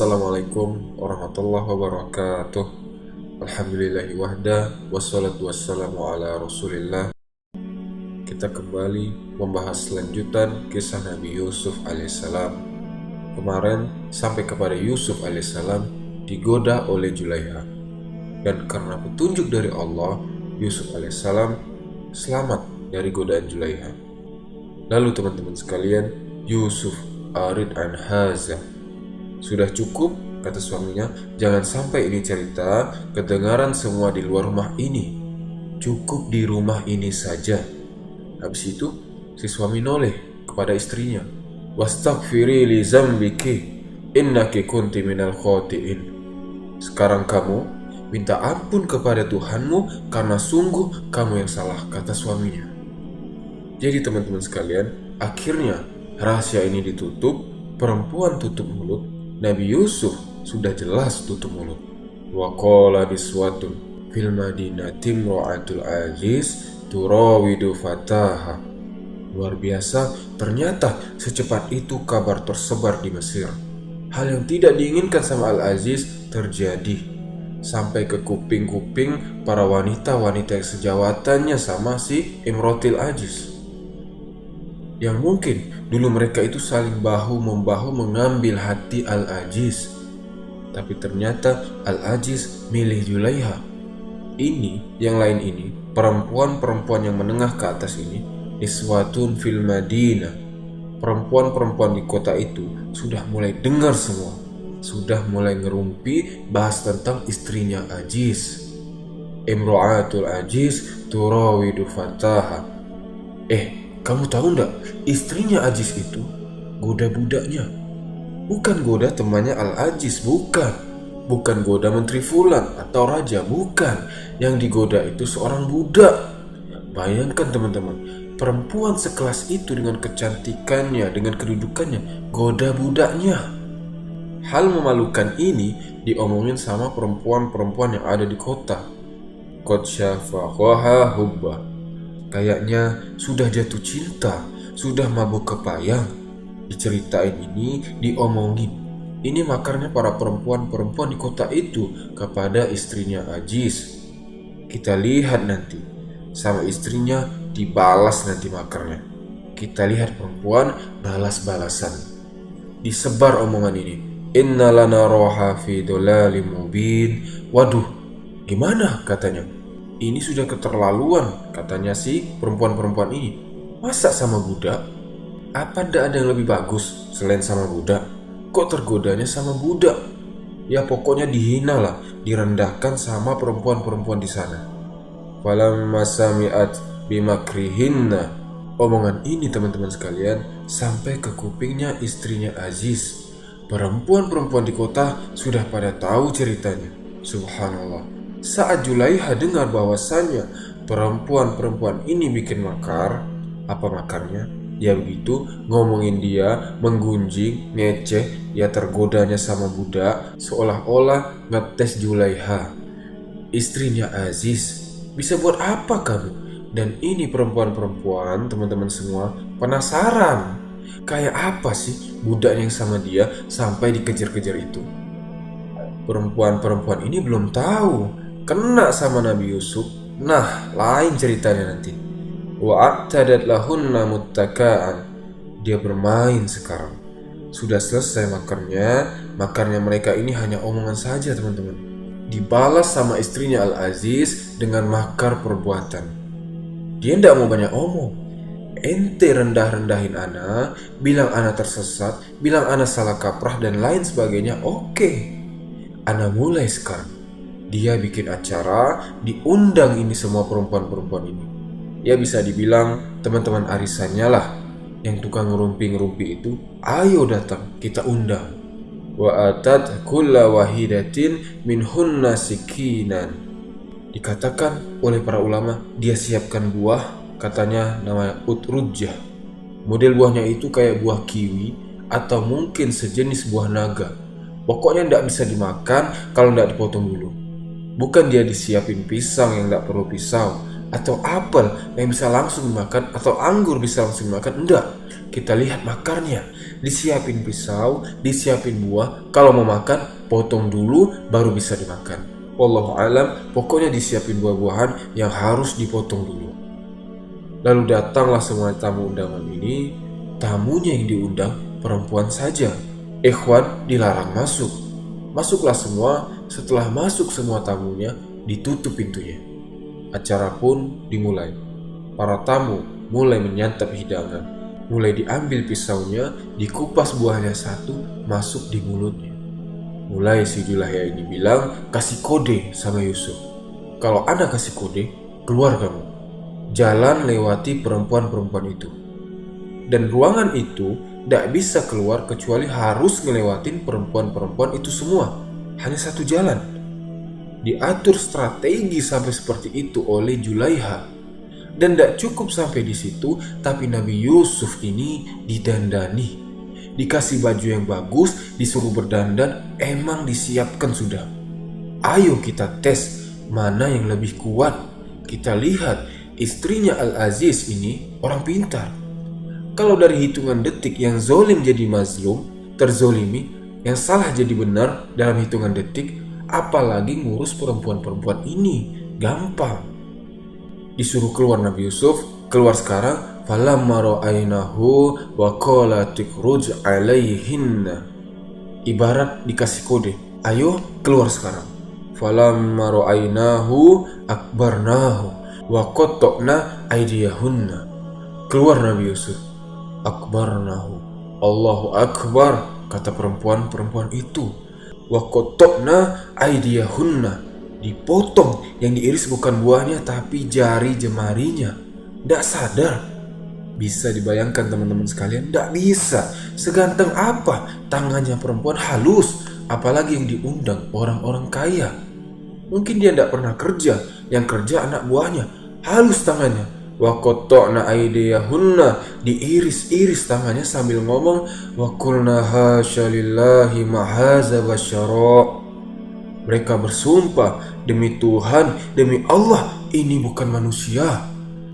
Assalamualaikum warahmatullahi wabarakatuh. Alhamdulillahi wahda, wassalatu wassalamu ala rasulillah. Kita kembali membahas lanjutan kisah Nabi Yusuf alaihissalam. Kemarin sampai kepada Yusuf alaihissalam digoda oleh Zulaiha, dan karena petunjuk dari Allah, Yusuf alaihissalam selamat dari godaan Zulaiha. Lalu teman-teman sekalian, Yusuf arid an haza, sudah cukup, kata suaminya, jangan sampai ini cerita kedengaran semua di luar rumah ini. Cukup di rumah ini saja. Habis itu si suami noleh kepada istrinya, wastaghfiri li zambiki innaki kunti minal khotiin. Sekarang kamu minta ampun kepada Tuhanmu karena sungguh kamu yang salah, kata suaminya. Jadi teman-teman sekalian, akhirnya rahasia ini ditutup. Perempuan tutup mulut, Nabi Yusuf sudah jelas tutup mulut. Wa qala niswatun fil madinati imra'atul aziz turawidu fataha. Luar biasa, ternyata secepat itu kabar tersebar di Mesir. Hal yang tidak diinginkan sama Al-Aziz terjadi, sampai ke kuping-kuping para wanita-wanita yang sejawatannya sama si Imrotil Aziz, yang mungkin dulu mereka itu saling bahu-membahu mengambil hati Al-Aziz. Tapi ternyata Al-Aziz milih Zulaiha. Ini, yang lain ini, perempuan-perempuan yang menengah ke atas ini, niswatun fil Madinah. Perempuan-perempuan di kota itu sudah mulai dengar semua, sudah mulai ngerumpi bahas tentang istrinya Aziz. Imra'atul Aziz turawidu fataha. Kamu tahu enggak, istrinya Aziz itu goda budaknya. Bukan goda temannya Al-Aziz, bukan. Bukan goda Menteri Fulan atau Raja, bukan. Yang digoda itu seorang budak. Bayangkan teman-teman, perempuan sekelas itu dengan kecantikannya, dengan kedudukannya, goda budaknya. Hal memalukan ini diomongin sama perempuan-perempuan yang ada di kota. Qad syafahaha hubba. Kayaknya sudah jatuh cinta, sudah mabuk kepayang. Diceritain ini, diomongin. Ini makarnya para perempuan-perempuan di kota itu kepada istrinya Aziz. Kita lihat nanti, sama istrinya dibalas nanti makarnya. Kita lihat perempuan balas-balasan. Disebar omongan ini. Inna lana roha fi dolalim mubin. Waduh, gimana katanya? Ini sudah keterlaluan, katanya si perempuan-perempuan ini. Masa sama budak? Apa ndak ada yang lebih bagus selain sama budak? Kok tergodanya sama budak? Ya pokoknya dihina lah, direndahkan sama perempuan-perempuan di sana. Falamma sami'at bimakrihinna. Omongan ini teman-teman sekalian sampai ke kupingnya istrinya Aziz. Perempuan-perempuan di kota sudah pada tahu ceritanya. Subhanallah. Saat Zulaiha dengar bahwasannya perempuan-perempuan ini bikin makar, apa makarnya? Ya begitu, ngomongin dia, menggunjing, ngeceh, ya tergodanya sama budak, seolah-olah ngetes Zulaiha. Istrinya Aziz, bisa buat apa kamu? Dan ini perempuan-perempuan, teman-teman semua, penasaran. Kayak apa sih budak yang sama dia sampai dikejar-kejar itu? Perempuan-perempuan ini belum tahu kena sama Nabi Yusuf. Nah, lain ceritanya nanti. Wa'atadat lahunna muttaka'an. Dia bermain sekarang. Sudah selesai makarnya mereka ini hanya omongan saja teman-teman. Dibalas sama istrinya Al-Aziz dengan makar perbuatan. Dia tidak mau banyak omong. Ente rendah-rendahin ana, bilang ana tersesat, bilang ana salah kaprah dan lain sebagainya. Oke, ana mulai sekarang. Dia bikin acara, diundang ini semua perempuan-perempuan ini. Ya bisa dibilang teman-teman arisannya lah, yang tukang ngerumpi-ngerumpi itu. Ayo datang, kita undang. Wa atat kulla wahidatin minhunna sikinan. Dikatakan oleh para ulama, dia siapkan buah, katanya namanya utrujah. Model buahnya itu kayak buah kiwi atau mungkin sejenis buah naga. Pokoknya tidak bisa dimakan kalau tidak dipotong dulu. Bukan dia disiapin pisang yang tidak perlu pisau, atau apel yang bisa langsung dimakan, atau anggur bisa langsung dimakan. Enggak, kita lihat makarnya. disiapin pisau, disiapin buah. Kalau mau makan, potong dulu baru bisa dimakan. Wallahu alam, pokoknya disiapin buah-buahan yang harus dipotong dulu. Lalu datanglah semua tamu undangan ini. Tamunya yang diundang perempuan saja. Ikhwan dilarang masuk. Masuklah semua. Setelah masuk semua tamunya, ditutup pintunya. Acara pun dimulai. Para tamu mulai menyantap hidangan. Mulai diambil pisaunya, dikupas buahnya satu, masuk di mulutnya. Mulai si Julaiha ini bilang, kasih kode sama Yusuf. Kalau ana kasih kode, keluar kamu. Jalan lewati perempuan-perempuan itu. Dan ruangan itu tidak bisa keluar kecuali harus ngelewatin perempuan-perempuan itu semua. Hanya satu jalan. Diatur strategi sampai seperti itu oleh Julaiha. Dan tidak cukup sampai di situ, tapi Nabi Yusuf ini didandani. Dikasih baju yang bagus, disuruh berdandan, emang disiapkan sudah. Ayo kita tes mana yang lebih kuat. Kita lihat istrinya Al-Aziz ini orang pintar. Kalau dari hitungan detik yang zolim jadi mazlum, terzolimi, yang salah jadi benar dalam hitungan detik, apalagi ngurus perempuan-perempuan ini, gampang. Disuruh keluar Nabi Yusuf, keluar sekarang. Falamma ra'ainahu wa qala tikhruj alaihinna. Ibarat dikasih kode, ayo keluar sekarang. Falamma ra'ainahu akbarnahu wa qatta'na aydiyahunna. Keluar Nabi Yusuf. Akbarnahu. Allahu akbar, kata perempuan-perempuan itu. Wa qatta'na aydiyahunna. Dipotong, yang diiris bukan buahnya tapi jari jemarinya. Tidak sadar. Bisa dibayangkan teman-teman sekalian? Tidak bisa. Seganteng apa tangannya perempuan, halus. Apalagi yang diundang orang-orang kaya. Mungkin dia tidak pernah kerja. Yang kerja anak buahnya. Halus tangannya. Wa qatta'na aydiyahunna. Diiris-iris tangannya sambil ngomong, wa qulna hasya lillahi ma hadza basyara. Mereka bersumpah, demi Tuhan, demi Allah, ini bukan manusia.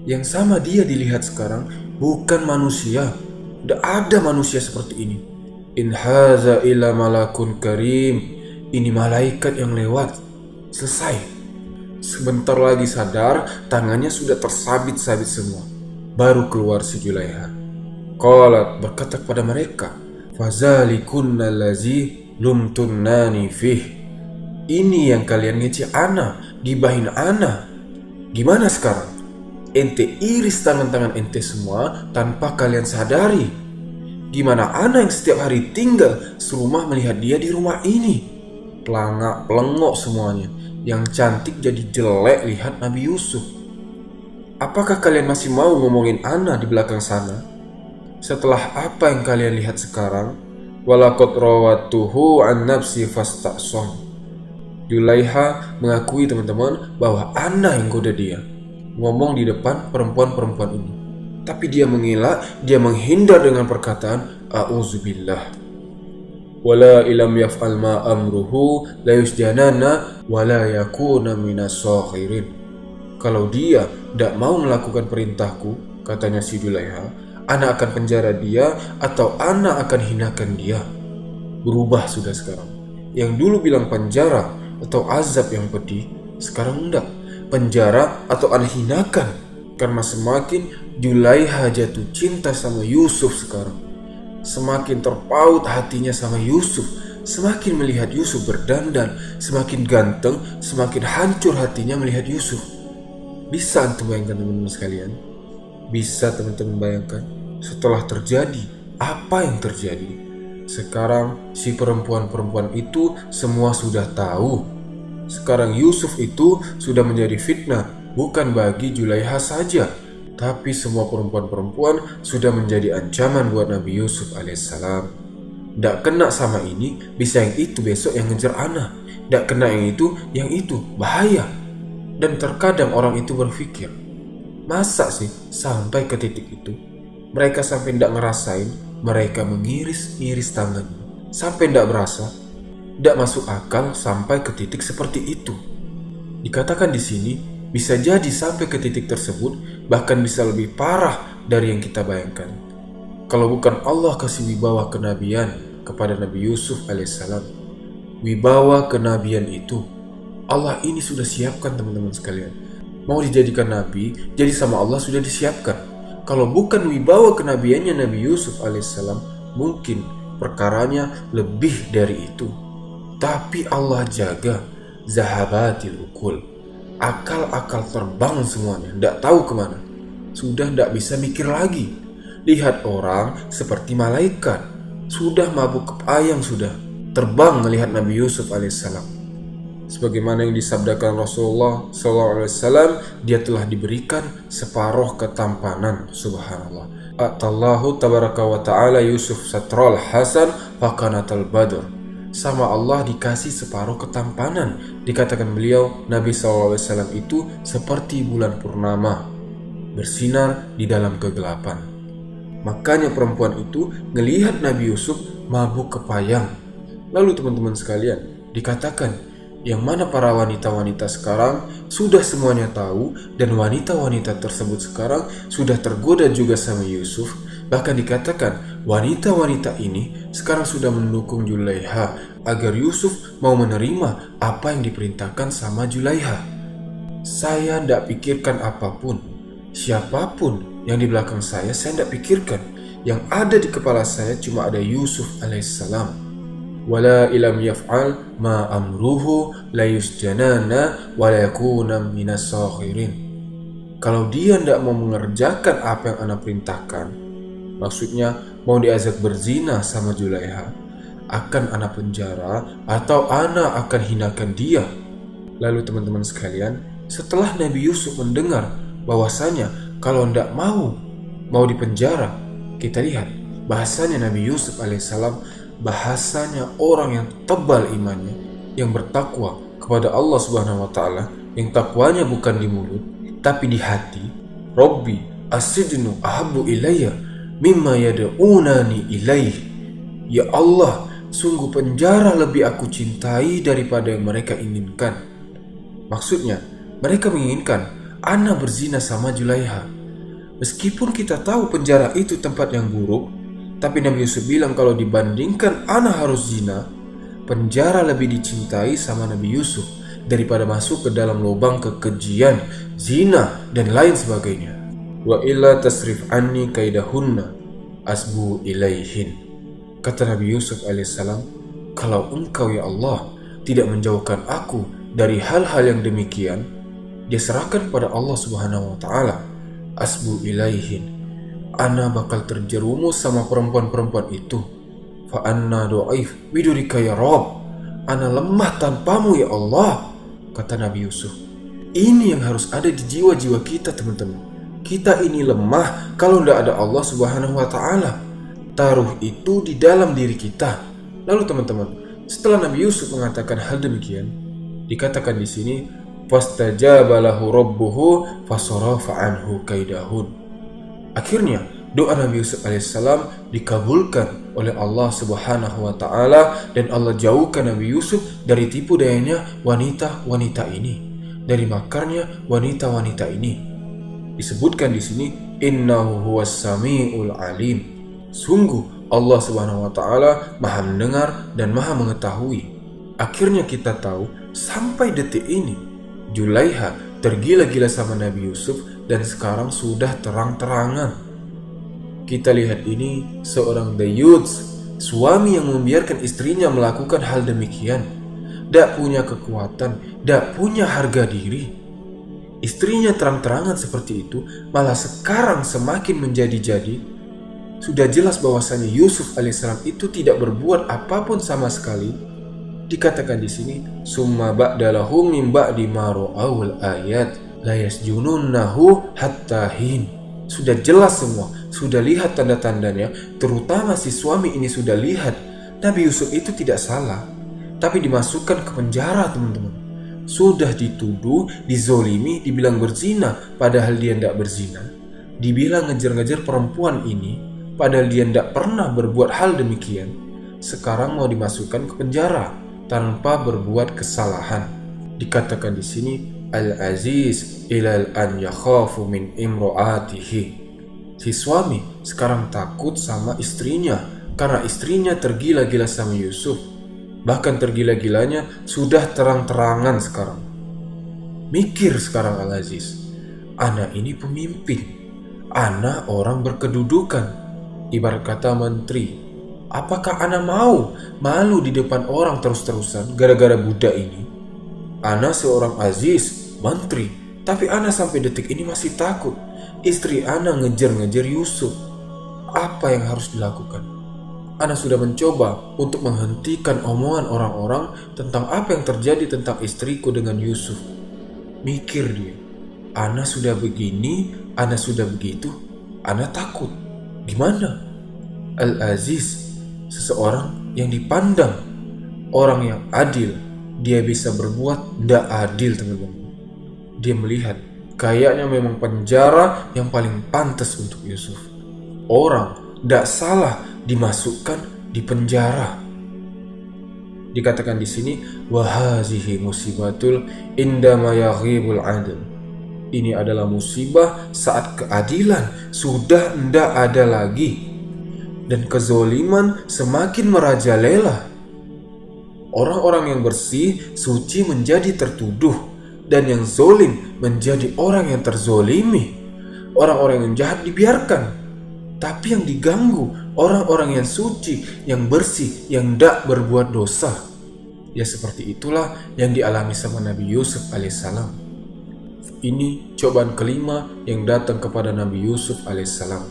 Yang sama dia dilihat sekarang bukan manusia. Tidak ada manusia seperti ini. In haza illa malakun karim. Ini malaikat yang lewat. Selesai. Sebentar lagi sadar, tangannya sudah tersabit-sabit semua. Baru keluar si Julaiha. Qalat, berkata kepada mereka, fazalikunna allazi lumtunnani fih. Ini yang kalian ngece ana, gibahin ana. Gimana sekarang? Ente iris tangan-tangan ente semua tanpa kalian sadari. Gimana ana yang setiap hari tinggal serumah melihat dia di rumah ini? Pelangak, pelengok semuanya. Yang cantik jadi jelek lihat Nabi Yusuf. Apakah kalian masih mau ngomongin ana di belakang sana? Setelah apa yang kalian lihat sekarang? Walaqad rawatuhu an nafsi fasta'som. Julaiha mengakui teman-teman bahwa ana yang goda dia. Ngomong di depan perempuan-perempuan ini. Tapi dia mengelak, dia menghindar dengan perkataan a'udzubillah. Wala ilam yaf'al ma amruhu la yusjanana wala yakuna minas sakhirin. Kalau dia tidak mau melakukan perintahku, katanya si Julaiha, ana akan penjara dia atau ana akan hinakan dia. Berubah sudah sekarang. Yang dulu bilang penjara atau azab yang pedih, sekarang enggak. Penjara atau hinakan. Karena semakin Julaiha jatuh cinta sama Yusuf sekarang, semakin terpaut hatinya sama Yusuf. Semakin melihat Yusuf berdandan, semakin ganteng, semakin hancur hatinya melihat Yusuf. Bisa antum bayangkan teman-teman sekalian? Bisa teman-teman bayangkan? Setelah terjadi, apa yang terjadi? Sekarang si perempuan-perempuan itu semua sudah tahu. Sekarang Yusuf itu sudah menjadi fitnah, bukan bagi Julaiha saja, tapi semua perempuan-perempuan sudah menjadi ancaman buat Nabi Yusuf alaihissalam. Tidak kena sama ini, bisa yang itu besok yang ngejar ana. Tidak kena yang itu, bahaya. Dan terkadang orang itu berpikir, masa sih sampai ke titik itu? Mereka sampai tidak ngerasain, mereka mengiris-iris tangannya. Sampai tidak berasa, tidak masuk akal sampai ke titik seperti itu. Dikatakan di sini, bisa jadi sampai ke titik tersebut, bahkan bisa lebih parah dari yang kita bayangkan. Kalau bukan Allah kasih wibawa kenabian kepada Nabi Yusuf alaihissalam, wibawa kenabian itu Allah ini sudah siapkan teman-teman sekalian. Mau dijadikan nabi, jadi sama Allah sudah disiapkan. Kalau bukan wibawa kenabiannya Nabi Yusuf alaihissalam, mungkin perkaranya lebih dari itu. Tapi Allah jaga zahabatil ukul. Akal-akal terbang semuanya, tidak tahu kemana. Sudah tidak bisa mikir lagi. Lihat orang seperti malaikat, sudah mabuk kepayang sudah terbang melihat Nabi Yusuf alaihissalam. Sebagaimana yang disabdakan Rasulullah SAW, dia telah diberikan separuh ketampanan. Subhanallah. Atallahu tabaraka wa ta'ala Yusuf satral hasan fakanatal badr. Sama Allah dikasih separuh ketampanan. Dikatakan beliau, Nabi SAW itu seperti bulan purnama, bersinar di dalam kegelapan. Makanya perempuan itu ngelihat Nabi Yusuf mabuk kepayang. Lalu teman-teman sekalian, dikatakan yang mana para wanita-wanita sekarang sudah semuanya tahu, dan wanita-wanita tersebut sekarang sudah tergoda juga sama Yusuf. Bahkan dikatakan wanita-wanita ini sekarang sudah mendukung Julaiha agar Yusuf mau menerima apa yang diperintahkan sama Julaiha. Saya tidak pikirkan apapun, siapapun yang di belakang saya tidak pikirkan. Yang ada di kepala saya cuma ada Yusuf alaihissalam. Wala ilam yaf'al ma amruhu la yusjanana wa la yakuna minas sakhirin. Kalau dia tidak mau mengerjakan apa yang ana perintahkan, maksudnya mau diajak berzina sama Julaiha, akan ana penjara atau ana akan hinakan dia. Lalu teman-teman sekalian, setelah Nabi Yusuf mendengar bahwasanya kalau tidak mau dipenjara, kita lihat bahasanya Nabi Yusuf alaihissalam, bahasanya orang yang tebal imannya, yang bertakwa kepada Allah Subhanahu wa taala, yang takwanya bukan di mulut tapi di hati. Rabbi as-sijnu ahabbu ilayya mimma yad'unani ilaih. Ya Allah, sungguh penjara lebih aku cintai daripada yang mereka inginkan. Maksudnya, mereka menginginkan ana berzina sama Julaiha. Meskipun kita tahu penjara itu tempat yang buruk, tapi Nabi Yusuf bilang kalau dibandingkan ana harus zina, penjara lebih dicintai sama Nabi Yusuf daripada masuk ke dalam lubang kekejian, zina, dan lain sebagainya. Wa illa tasrif anni kaidahunna asbu ilaihin. Kata Nabi Yusuf alaihissalam, kalau engkau ya Allah tidak menjauhkan aku dari hal-hal yang demikian, dia serahkan kepada Allah Subhanahu wa taala. Asbu ilaihin, ana bakal terjerumus sama perempuan-perempuan itu. Fa anna do'if bidurika ya Rob, ana lemah tanpamu ya Allah, kata Nabi Yusuf. Ini yang harus ada di jiwa-jiwa kita teman-teman. Kita ini lemah kalau tidak ada Allah Subhanahu wa ta'ala. Taruh itu di dalam diri kita. Lalu teman-teman, setelah Nabi Yusuf mengatakan hal demikian, dikatakan di sini, fastajaba lahu rabbuhu fasarafa anhu kaidahun. Akhirnya doa Nabi Yusuf alaihissalam dikabulkan oleh Allah Subhanahu wa taala, dan Allah jauhkan Nabi Yusuf dari tipu dayanya wanita-wanita ini, dari makarnya wanita-wanita ini. Disebutkan di sini, innahu huwas samiul alim. Sungguh Allah Subhanahu wa taala Maha mendengar dan Maha mengetahui. Akhirnya kita tahu sampai detik ini Julaiha tergila-gila sama Nabi Yusuf, dan sekarang sudah terang-terangan. Kita lihat ini seorang dayuts, suami yang membiarkan istrinya melakukan hal demikian. Tidak punya kekuatan, tidak punya harga diri. Istrinya terang-terangan seperti itu, malah sekarang semakin menjadi-jadi. Sudah jelas bahwasanya Yusuf alaihissalam itu tidak berbuat apapun sama sekali. Dikatakan di sini, summa ba'dalahu min ba'di ma ra'awul ayat la yasjununnahu hatta hin. Sudah jelas semua, sudah lihat tanda-tandanya, terutama si suami ini sudah lihat Nabi Yusuf itu tidak salah, tapi dimasukkan ke penjara teman-teman. Sudah dituduh, dizolimi, dibilang berzina, padahal dia tidak berzina. Dibilang ngejar-ngejar perempuan ini, padahal dia tidak pernah berbuat hal demikian. Sekarang mau dimasukkan ke penjara tanpa berbuat kesalahan. Dikatakan di sini, Al-Aziz ilal an yakhafu min imro'atihi. Si Si suami sekarang takut sama istrinya karena istrinya tergila-gila sama Yusuf. Bahkan tergila-gilanya sudah terang-terangan sekarang. Mikir sekarang Al-Aziz, ana ini pemimpin, ana orang berkedudukan, ibarat kata menteri. Apakah ana mau malu di depan orang terus-terusan gara-gara budak ini? Ana seorang Aziz, menteri, tapi ana sampai detik ini masih takut. Istri ana ngejar-ngejar Yusuf. Apa yang harus dilakukan? Ana sudah mencoba untuk menghentikan omongan orang-orang tentang apa yang terjadi tentang istriku dengan Yusuf. Mikir dia, ana sudah begini, ana sudah begitu, ana takut. Gimana? Al-Aziz, seseorang yang dipandang orang yang adil, dia bisa berbuat tidak adil, teman-teman. Dia melihat kayaknya memang penjara yang paling pantas untuk Yusuf. Orang tidak salah dimasukkan di penjara. Dikatakan di sini, wahazihi musibatul indama yaghibul adl. Ini adalah musibah saat keadilan sudah tidak ada lagi dan kezoliman semakin merajalela. Orang-orang yang bersih, suci menjadi tertuduh, dan yang zolim menjadi orang yang terzolimi. Orang-orang yang jahat dibiarkan, tapi yang diganggu orang-orang yang suci, yang bersih, yang tidak berbuat dosa. Ya seperti itulah yang dialami sama Nabi Yusuf alaihissalam. Ini cobaan kelima yang datang kepada Nabi Yusuf alaihissalam.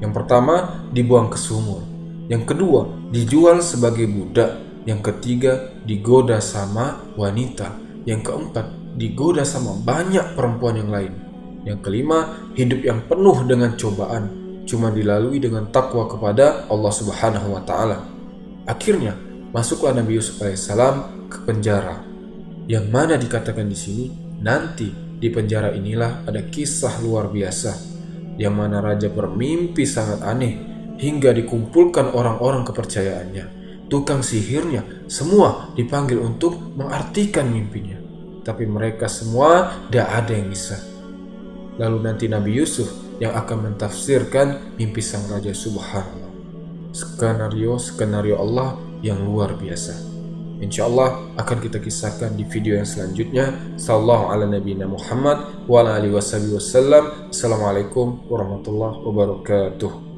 Yang pertama, dibuang ke sumur. Yang kedua, dijual sebagai budak. Yang ketiga, digoda sama wanita. Yang keempat, digoda sama banyak perempuan yang lain. Yang kelima, hidup yang penuh dengan cobaan, cuma dilalui dengan takwa kepada Allah Subhanahu wa Ta'ala. Akhirnya, masuklah Nabi Yusuf alaihissalam ke penjara. Yang mana dikatakan di sini, nanti di penjara inilah ada kisah luar biasa, yang mana raja bermimpi sangat aneh hingga dikumpulkan orang-orang kepercayaannya. Tukang sihirnya semua dipanggil untuk mengartikan mimpinya, tapi mereka semua tidak ada yang bisa. Lalu nanti Nabi Yusuf yang akan mentafsirkan mimpi sang raja. Subhanallah, skenario Allah yang luar biasa. Insya Allah akan kita kisahkan di video yang selanjutnya. Sallallahu ala nabiyina Muhammad wa ala alihi wasallam. Assalamualaikum warahmatullahi wabarakatuh.